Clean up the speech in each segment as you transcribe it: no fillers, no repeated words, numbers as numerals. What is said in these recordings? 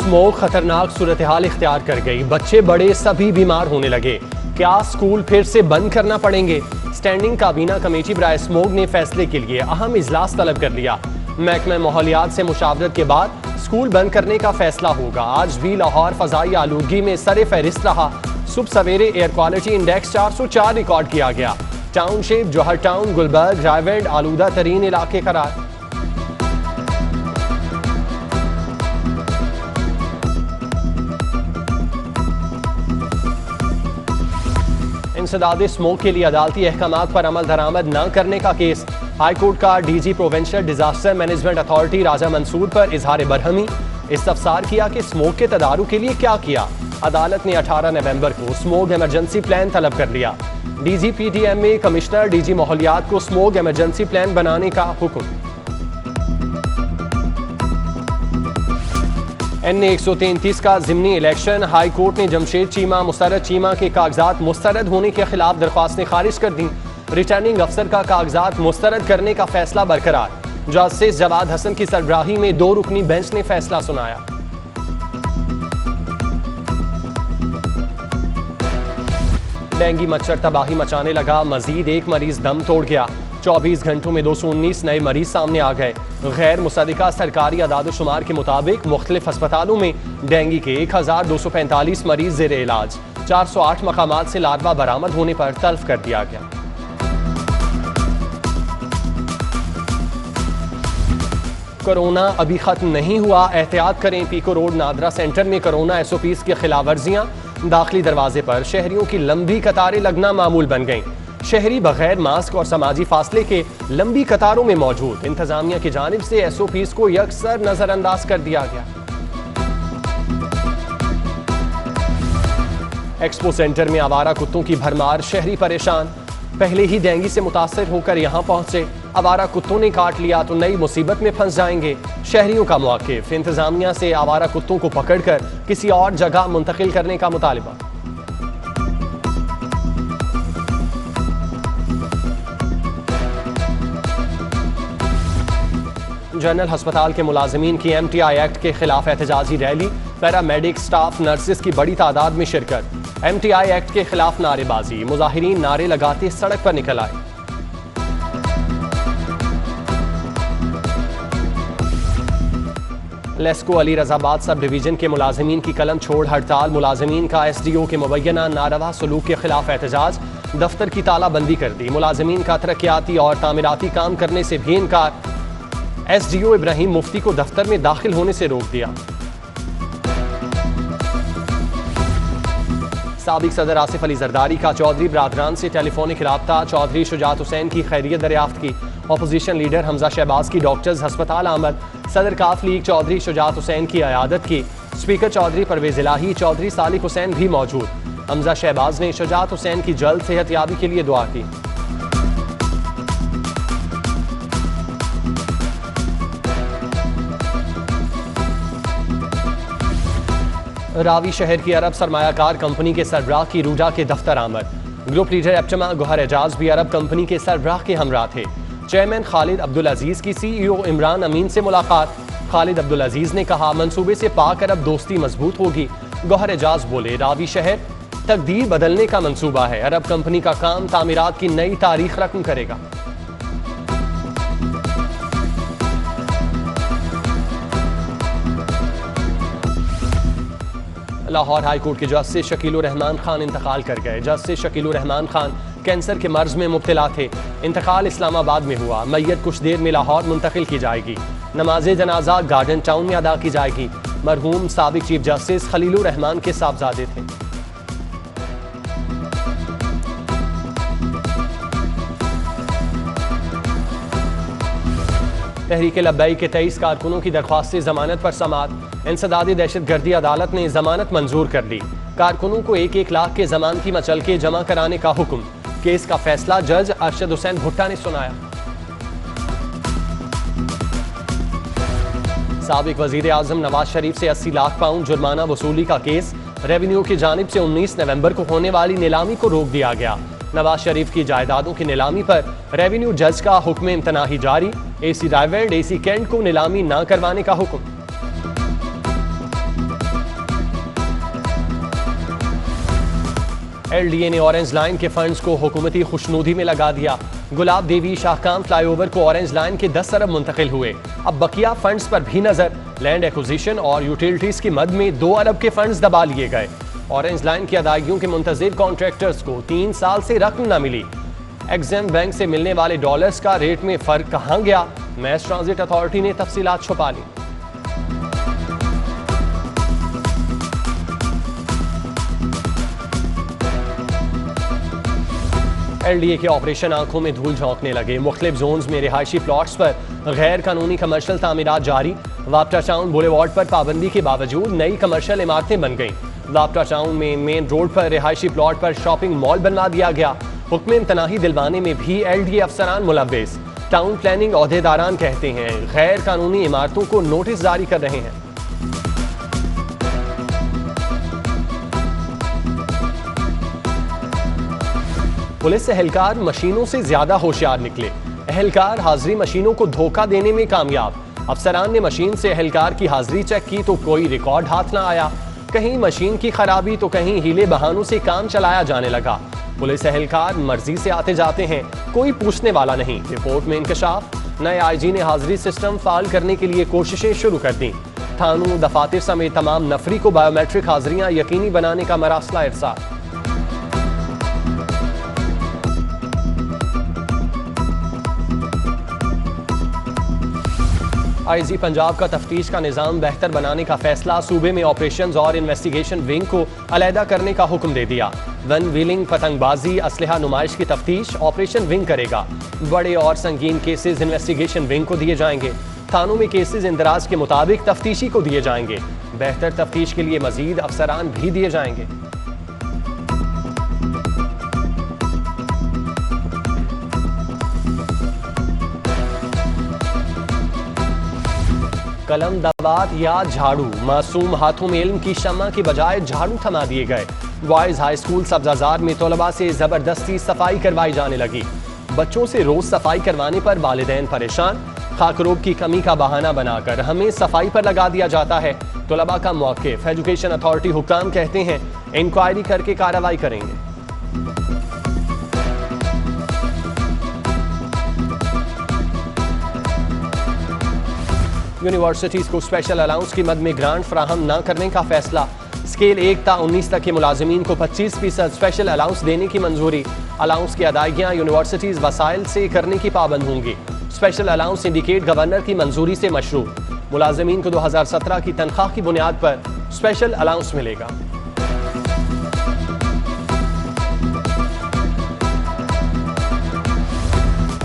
Smoke खतरनाक सूरत हाल इख्तियार कर गई। बच्चे बड़े सभी बीमार होने लगे। क्या स्कूल फिर से बंद करना पड़ेंगे? स्टैंडिंग काबीना कमेटी बराए स्मोक ने फैसले के लिए अहम इजलास तलब कर लिया। महकमा माहौलियात से मुशावरत के बाद स्कूल बंद करने का फैसला होगा। आज भी लाहौर फजाई आलूदगी में सरे फहरिस्त रहा। सुबह सवेरे एयर क्वालिटी इंडेक्स 404 रिकॉर्ड किया गया। टाउनशिप, जौहर टाउन, गुलबर्ग, रायवेंड आलूदा तरीन इलाके करार। इंसदाद स्मोक के लिए अदालती अहकामात पर अमल दरामद न करने का केस। हाईकोर्ट का DG provincial disaster management authority Raja Mansoor पर इजहार बरहमी। इस्तफसार किया कि स्मोक के तदारुक के लिए क्या किया। अदालत ने 18 नवंबर को स्मोक इमरजेंसी प्लान तलब कर लिया। डीजी पीटीएम में कमिश्नर डीजी माहौलियात को स्मोक इमरजेंसी प्लान बनाने का हुक्म। NA 133 का ज़िमनी इलेक्शन। हाई कोर्ट ने जमशेद चीमा मुस्तरद चीमा के कागजात मुस्तरद होने के खिलाफ दरख्वास्तें खारिज कर दी। रिटर्निंग अफसर का कागजात मुस्तरद करने का फैसला बरकरार। जस्टिस जवाद हसन की सरबराही में 2 रुकनी बेंच ने फैसला सुनाया। डेंगू मच्छर तबाही मचाने लगा। मजीद एक मरीज दम तोड़ गया। 24 घंटों में 219 नए मरीज सामने आ गए। गैर मुसद्दिका सरकारी अदाद-ओ-शुमार के मुताबिक मुख्तलिफ अस्पतालों में डेंगू के 1245 मरीज ज़ेर इलाज। 408 मकामात से लार्वा बरामद होने पर तल्फ कर दिया गया। कोरोना अभी खत्म नहीं हुआ, एहतियात करें। पीको रोड नादरा सेंटर में कोरोना SOPs की खिलाफ वर्जियां। दाखिली दरवाजे पर शहरियों की लंबी कतारें लगना मामूल बन गईं। शहरी बगैर मास्क और समाजी फासले के लंबी कतारों में मौजूद। इंतजामिया की जानिब से SOPs को यकसर नजरअंदाज कर दिया गया। एक्सपो सेंटर में आवारा कुत्तों की भरमार। शहरी परेशान। पहले ही डेंगू से मुतासर होकर यहां पहुंचे। आवारा कुत्तों ने काट लिया तो नई मुसीबत में फंस जाएंगे। शहरियों का मौक़िफ़। इंतजामिया से आवारा कुत्तों को पकड़कर किसी और जगह मुंतकिल करने का मुतालिबा। जनरल अस्पताल के मुलाजमीन की MTI एक्ट के खिलाफ एहतजाजी रैली। पैरामेडिक स्टाफ नर्सिस की बड़ी तादाद में शिरकत। MTI एक्ट के खिलाफ नारेबाजी। मुजाहिरीन नारे लगाते सड़क पर निकल आए। लेस्को अली रजाबाद सब डिवीजन के मुलाजमीन की कलम छोड़ हड़ताल। मुलाजमीन का SDO के मुबैना नारवा सलूक के खिलाफ एहतजाज। दफ्तर की तालाबंदी कर दी। मुलाजमीन का तरक्याती और तामीराती काम करने से भी इनकार। SDO इब्राहिम मुफ्ती को दफ्तर में दाखिल होने से रोक दिया। साबिक सदर आसिफ अली जरदारी का चौधरी बरादरान से टेलीफोनिक राब्ता। चौधरी शुजात हुसैन की खैरियत दरियाफ्त की। अपोजिशन लीडर हमजा शहबाज की डॉक्टर्स हस्पताल आमद। सदर काफ लीग चौधरी शुजात हुसैन की अयादत की। स्पीकर चौधरी परवेज इलाही, चौधरी सालिक हुसैन भी मौजूद। हमजा शहबाज ने शुजात हुसैन की जल्द सेहतयाबी के लिए दुआ की। रावी शहर की अरब सरमायाकार कंपनी के सरबराह की रूडा के दफ्तर आमद। ग्रुप लीडर एप्टमा गोहर एजाज भी अरब कंपनी के सरबराह के हमरा थे। चेयरमैन खालिद अब्दुल अजीज की CEO इमरान अमीन से मुलाकात। खालिद अब्दुल अजीज ने कहा मंसूबे से पाक अरब दोस्ती मजबूत होगी। गोहर एजाज बोले रावी शहर तकदीर बदलने का मंसूबा है। अरब कंपनी का काम तामीरात की नई तारीख रकम करेगा। लाहौर हाई कोर्ट के जस्टिस शकील रहमान खान इंतकाल कर गए। जस्टिस शकील रहमान खान कैंसर के मर्ज में मुब्तला थे। इंतकाल इस्लामाबाद में हुआ। मैयत कुछ देर में लाहौर मुंतकिल की जाएगी। नमाज जनाजा गार्डन टाउन में अदा की जाएगी। मरहूम साबिक चीफ जस्टिस खलील रहमान के साहबजादे थे। तहरीक लब्बैक के 23 कारकुनों की दरख्वास्त जमानत पर समाअत। इंसदादी दहशतगर्दी अदालत ने जमानत मंजूर कर ली। कारकुनों को 1-1 लाख के जमानती मचलके जमा कराने का हुक्म। केस का फैसला जज अरशद हुसैन भुट्टा ने सुनाया। साबिक वजीर आजम नवाज शरीफ से 80 लाख पाउंड जुर्माना वसूली का केस। रेवेन्यू की जानिब से 19 नवंबर को होने वाली नीलामी को रोक दिया गया। नवाज शरीफ की जायदादों की नीलामी पर रेवेन्यू जज का हुक्म इम्तनाही जारी। AC रायवेंड AC कैंट को नीलामी न करवाने का हुक्म। LDA ने ऑरेंज लाइन के फंड्स को हुकूमती खुशनुदी में लगा दिया। गुलाब देवी शाहकाम फ्लाईओवर को ऑरेंज लाइन के 10 अरब मुंतकिल हुए। अब बकिया फंड्स पर भी नजर। लैंड एक्विजिशन और यूटिलिटीज की मद में 2 अरब के फंड्स दबा लिए गए। ऑरेंज लाइन की अदायगियों के मुंतजिर कॉन्ट्रैक्टर्स को 3 साल से रकम न मिली। एग्जिम बैंक से मिलने वाले डॉलर्स का रेट में फर्क कहां गया? मैस ट्रांजिट अथॉरिटी ने तफसीलात छुपा ली। LDA के ऑपरेशन आंखों में धूल झोंकने लगे। मुख्तलिफ जोन्स में रिहायशी प्लॉट्स पर गैर कानूनी कमर्शियल तामीरात जारी। वापटा टाउन बुलेवार्ड पर पाबंदी के बावजूद नई कमर्शियल इमारतें बन गईं। वापटा टाउन में मेन रोड पर रिहायशी प्लॉट पर शॉपिंग मॉल बनवा दिया गया। हुक्म इम्तनाही दिलवाने में भी LDA अफसरान मुलव्विस। टाउन प्लानिंग ओहदेदारान कहते हैं गैर कानूनी इमारतों को नोटिस जारी कर रहे हैं। पुलिस एहलकार मशीनों से ज्यादा होशियार निकले। एहलकार हाजिरी मशीनों को धोखा देने में कामयाब। अफसरान ने मशीन से एहलकार की हाजिरी चेक की तो कोई रिकॉर्ड हाथ ना आया। कहीं मशीन की खराबी तो कहीं हीले बहानों से काम चलाया जाने लगा। पुलिस एहलकार मर्जी से आते जाते हैं, कोई पूछने वाला नहीं। रिपोर्ट में इंकशाफ। नए IG ने हाजिरी सिस्टम फाल करने के लिए कोशिशें शुरू कर दी। थानों दफातर समेत तमाम नफरी को बायोमेट्रिक हाजिरियां यकीनी बनाने का मरासला इरसाल। IG पंजाब का तफ्तीश का निज़ाम बेहतर बनाने का फैसला। सूबे में ऑपरेशंस और इन्वेस्टिगेशन विंग को अलहदा करने का हुक्म दे दिया। वन व्हीलिंग, पतंगबाजी, असलहा नुमाइश की तफ्तीश ऑपरेशन विंग करेगा। बड़े और संगीन केसेस इन्वेस्टिगेशन विंग को दिए जाएंगे। थानों में केसेस इंदराज के मुताबिक तफ्तीशी को दिए जाएंगे। बेहतर तफ्तीश के लिए मजीद अफसरान भी दिए जाएंगे। कलम दवात या झाड़ू, मासूम हाथों में इल्म की शम्मा की बजाय झाड़ू थमा दिए गए। बॉयज हाई स्कूल सब्जाजार में तलबा से जबरदस्ती सफाई करवाई जाने लगी। बच्चों से रोज सफाई करवाने पर वालिदैन परेशान। खाकरोब की कमी का बहाना बनाकर हमें सफाई पर लगा दिया जाता है। तलबा का मौक़िफ़। एजुकेशन अथॉरिटी हुक्काम कहते हैं इंक्वायरी करके कार्रवाई करेंगे। यूनिवर्सिटीज को स्पेशल अलाउंस की मद में ग्रांट फराहम न करने का फैसला। स्केल 1 ता 19 तक के मुलाजिमीन को 25% स्पेशल अलाउंस देने की मंजूरी। अलाउंस की अदायगियां यूनिवर्सिटीज वसाइल से करने की पाबंद होंगी। स्पेशल अलाउंस सिंडिकेट गवर्नर की मंजूरी से मशरू। मुलाजिमीन को 2017 की तनख्वाह की बुनियाद पर स्पेशल अलाउंस मिलेगा।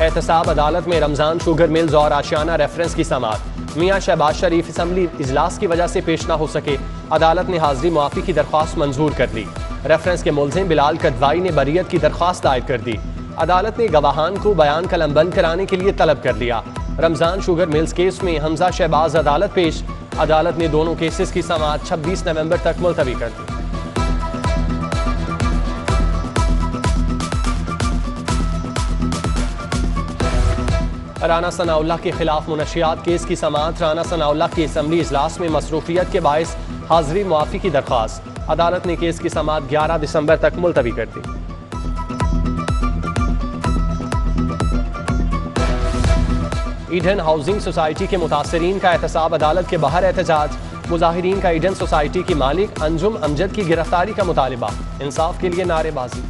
एहतसाब अदालत में रमजान शुगर मिल्स और आशियाना रेफरेंस की समाअत। मियां शहबाज शरीफ असम्बली इजलास की वजह से पेश न हो सके। अदालत ने हाजिरी मुआफी की दरख्वास्त मंजूर कर ली। रेफरेंस के मुलजिम बिलाल कदवाई ने बरियत की दरख्वास्त दायर कर दी। अदालत ने गवाहान को बयान कलमबंद कराने के लिए तलब कर लिया। रमजान शुगर मिल्स केस में हमजा शहबाज अदालत पेश। अदालत ने दोनों केसेस की समाअत 26 नवंबर तक मुलतवी कर दी। राना सनाउल्लाह के खिलाफ मुनशियात केस की समाअत। राना सनाउल्लाह की असम्बली इजलास में मसरूफियत के बायस हाजिरी मुआफी की दरख्वास्त। अदालत ने केस की समाअत 11 दिसंबर तक मुलतवी कर दी। ईडन हाउसिंग सोसाइटी के मुतासरीन का एहतसाब अदालत के बाहर एहतजाज। मुजाहिरीन का ईडन सोसाइटी की मालिक अंजुम अमजद की गिरफ्तारी का मुतालिबा। इंसाफ के लिए नारेबाजी।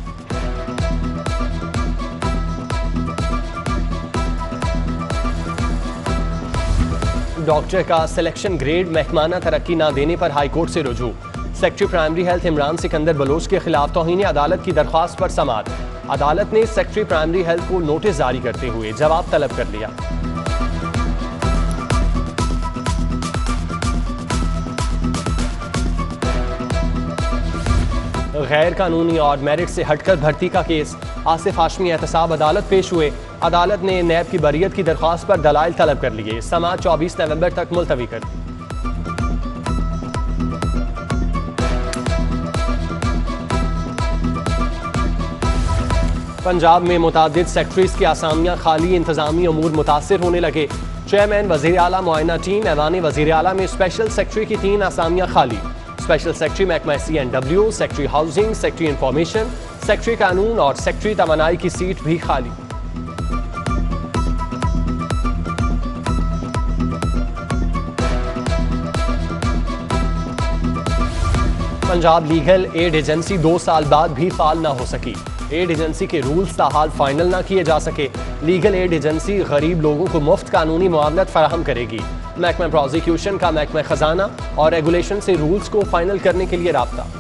डॉक्टर का सिलेक्शन ग्रेड महकमाना तरक्की न देने पर हाईकोर्ट से रुजू। Secretary primary health Imran Sikandar Baloch के खिलाफ तौहीन अदालत की दरख्वास्त पर समाअत। अदालत ने सेक्रेटरी प्राइमरी हेल्थ को नोटिस जारी करते हुए जवाब तलब कर लिया। गैर कानूनी और मेरिट से हटकर भर्ती का केस। आसिफ हाशमी एहतसाब अदालत पेश हुए। अदालत ने नैब की बरियत की दरख्वास्त पर दलाइल तलब कर लिए। समाअत 24 नवंबर तक मुलतवी कर दी। पंजाब में मुतादिद सेक्रेटरीज की आसामियां खाली। इंतजामी अमूर मुतासिर होने लगे। चेयरमैन वज़ीर आला मुआयना टीम ऐवान वज़ीर आला में स्पेशल सेक्रेटरी की 3 आसामियां खाली। स्पेशल सेक्रेटरी महकमा CNW, secretary housing, secretary information, secretary कानून और सेक्रेटरी तमन्नाई की सीट भी खाली। पंजाब लीगल एड एजेंसी 2 साल बाद भी फाल ना हो सकी। एड एजेंसी के रूल्स ताहाल फाइनल ना किए जा सके। लीगल एड एजेंसी गरीब लोगों को मुफ्त कानूनी मुआवनत फराहम करेगी। महकमा प्रोसिक्यूशन का महकमा खजाना और रेगुलेशन से रूल्स को फाइनल करने के लिए राब्ता।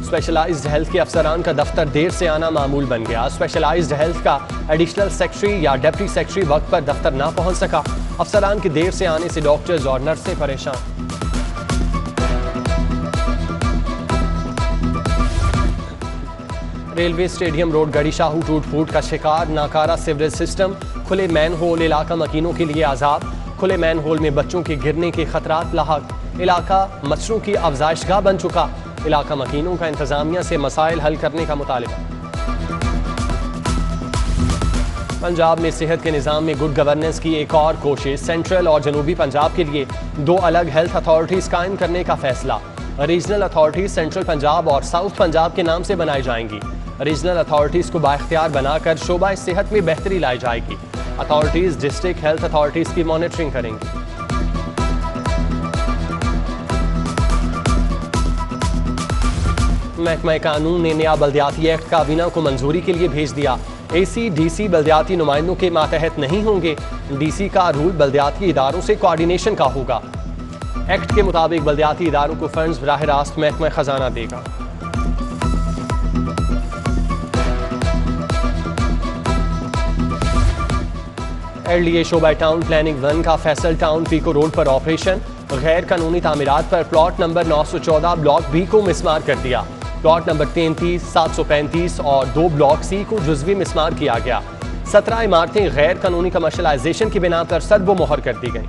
स्पेशलाइज्ड हेल्थ के अफसरान का दफ्तर देर से आना मामूल बन गया। स्पेशलाइज्ड हेल्थ का एडिशनल सेक्रेटरी या डिप्टी सेक्रेटरी वक्त पर दफ्तर ना पहुंच सका। अफसरान के देर से आने से डॉक्टर्स और नर्सें परेशान। रेलवे स्टेडियम रोड गड़ी शाहू टूट फूट का शिकार। नाकारा सीवरेज सिस्टम, खुले मैन होल, इलाका मकीनों के लिए आजाद। खुले मैन होल में बच्चों के गिरने के खतरात लाहक। इलाका मच्छरों की अफजाइशगाह बन चुका। इलाका मकीनों का इंतजामिया से मसाइल हल करने का मुतालिबा। पंजाब में सेहत के निज़ाम में गुड गवर्नेंस की एक और कोशिश। सेंट्रल और जनूबी पंजाब के लिए 2 अलग हेल्थ अथॉरिटीज़ कायम करने का फैसला। रीजनल अथॉरिटीज़ सेंट्रल पंजाब और साउथ पंजाब के नाम से बनाई जाएंगी। रीजनल अथॉरिटीज़ को बाइख्तियार बनाकर शोबा सेहत में बेहतरी लाई जाएगी। अथॉरिटीज़ डिस्ट्रिक्ट हेल्थ अथॉरिटीज़ की मॉनिटरिंग करेंगी। महकमा कानून ने नया बल्दियाती एक्ट काबीना को मंजूरी के लिए भेज दिया। एसी डीसी बल्दियाती नुमाइंदों के मातहत नहीं होंगे। डीसी का रूल बल्दियाती इदारों से कोऑर्डिनेशन का होगा। एक्ट के मुताबिक बल्दियाती इदारों को फंड्स बराह रास्त महकमा खजाना देगा। एलडीए शोबा टाउन प्लानिंग 1 का फैसल टाउन पीको रोड पर ऑपरेशन। गैर कानूनी तामीरात पर प्लॉट नंबर 914 ब्लॉक बी को मिसमार कर दिया। प्लॉट नंबर 33, 735 और 2 ब्लॉक सी को जुज़वी मिसमार किया गया। 17 इमारतें गैर कानूनी कमर्शलाइजेशन की बिना पर सदबो मोहर कर दी गई।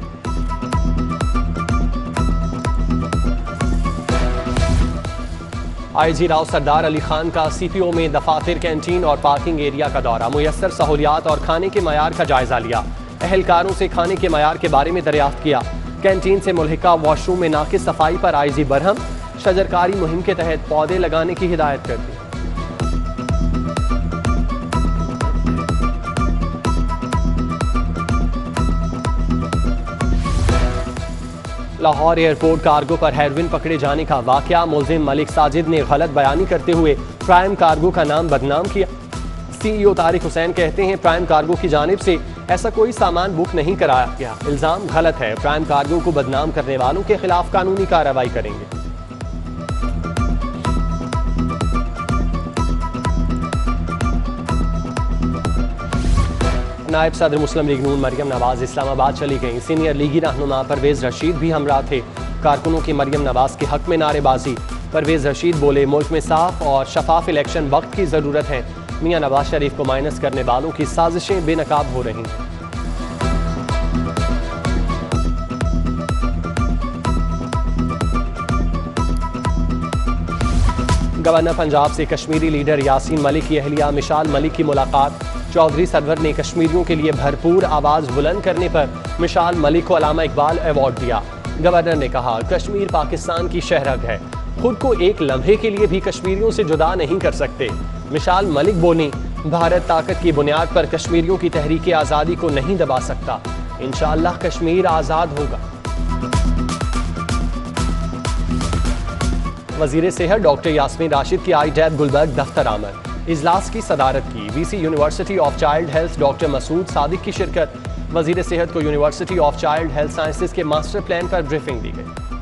आईजी राव सरदार अली खान का सीपीओ में दफातर, कैंटीन और पार्किंग एरिया का दौरा। मुयस्सर सहूलियात और खाने के मयार का जायजा लिया। अहलकारों से खाने के मयार के बारे में दरियाफ्त किया। कैंटीन से मुल्हिका वॉशरूम में नाकिस सफाई पर आईजी बरहम। शजरकारी मुहिम के तहत पौधे लगाने की हिदायत कर दी। लाहौर एयरपोर्ट कार्गो पर हेरोइन पकड़े जाने का वाकया। मुल्जिम मलिक साजिद ने गलत बयानी करते हुए प्राइम कार्गो का नाम बदनाम किया। सीईओ तारिक हुसैन कहते हैं प्राइम कार्गो की जानिब से ऐसा कोई सामान बुक नहीं कराया गया। इल्जाम गलत है। प्राइम कार्गो को बदनाम करने वालों के खिलाफ कानूनी कार्रवाई करेंगे। नायब सदर मुस्लिम लीग नून मरियम नवाज इस्लामाबाद चली गईं। सीनियर लीगी रहनुमा परवेज रशीद भी हमरा थे। कारकुनों की मरियम नवाज के हक में नारेबाजी। परवेज रशीद बोले मुल्क में साफ और शफाफ इलेक्शन वक्त की ज़रूरत है। मियां नवाज शरीफ को माइनस करने वालों की साजिशें बेनकाब हो रही हैं। गवर्नर पंजाब से कश्मीरी लीडर यासीन मलिक की अहलिया मिशाल मलिक की मुलाकात। चौधरी सरवर ने कश्मीरियों के लिए भरपूर आवाज़ बुलंद करने पर मिशाल मलिक को अलामा इकबाल अवार्ड दिया। गवर्नर ने कहा कश्मीर पाकिस्तान की शहरग है, खुद को एक लम्हे के लिए भी कश्मीरियों से जुदा नहीं कर सकते। मिशाल मलिक बोली भारत ताकत की बुनियाद पर कश्मीरियों की तहरीक आज़ादी को नहीं दबा सकता। इंशाअल्लाह कश्मीर आज़ाद होगा। वज़ीर सेहत डॉक्टर यास्मीन राशिद की IDAB गुलबर्ग दफ्तर आमद। इजलास की सदारत की। VC university of child health doctor Masood Sadiq की शिरकत। वज़ीर सेहत को university of child health sciences के मास्टर प्लान पर ब्रीफिंग दी गई।